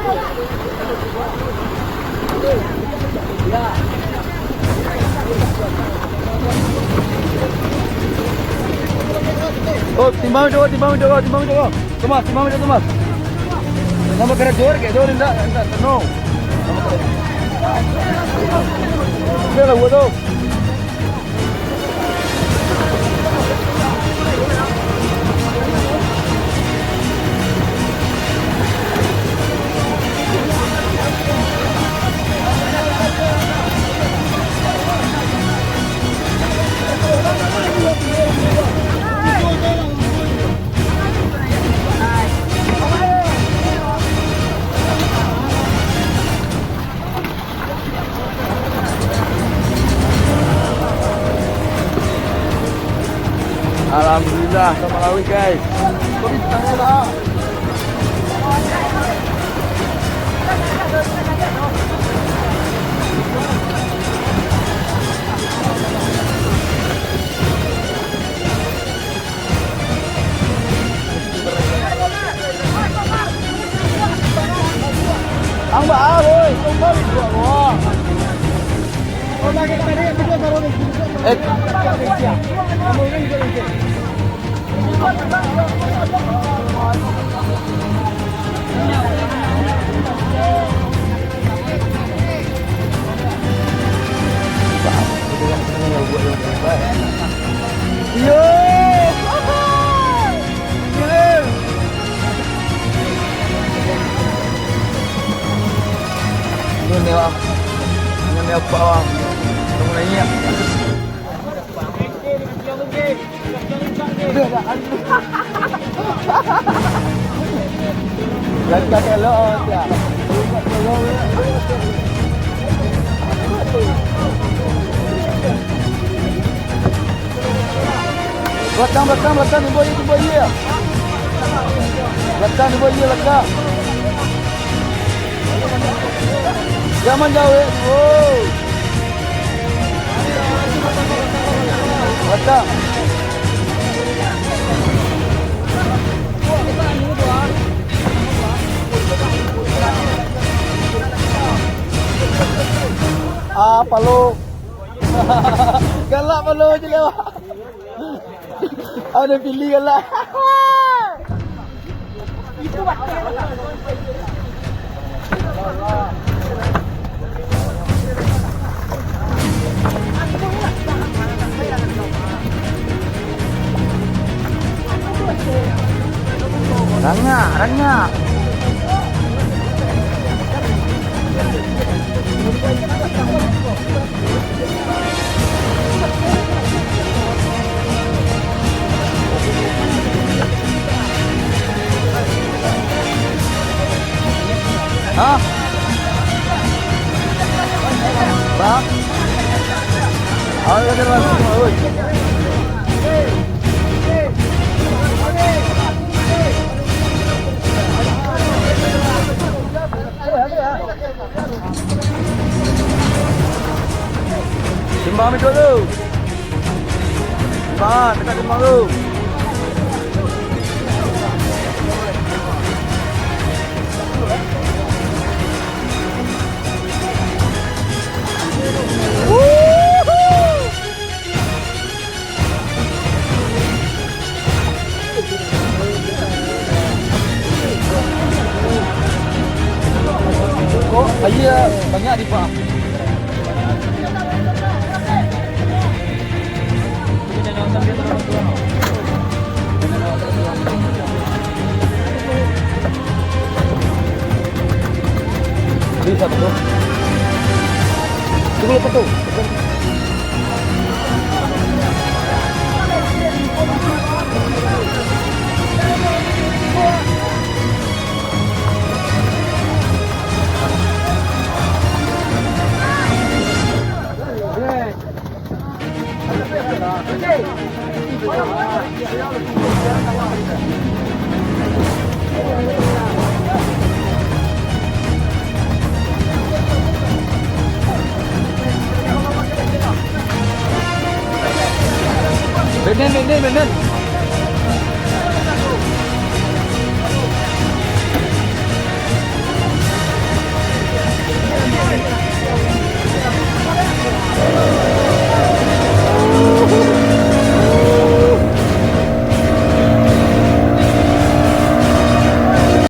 Oh, timbang itu, timbang itu. Thomas, timbang itu, Thomas. Nama kena jor ke? Jor enggak, no. Nama kena. Dia lah buat tu. Alhamdulillah, sama Malawi guys. Kami tanya lah. Ang baal, oi, kembali gua. Oh, lagi tadi video baru ni. Kamu ini juga ni. Yo. Ini wah. Ini apa wah? Tunggu lagi ya. Lagi kelot ya. Belakang ibu ya. Belakang ibu ya, belakang. Jangan jauh ya. Oh. Belakang. Palo. Galak palo je lewat. Ada pilih galak. Itu bakal. Rangga. Hah? Bang? Ayo kita masuk. Timbang ambil dulu. Timbang, dekat timbang dulu. Kok air banyak di Pak? Bisa betul. Tunggu lepas tu.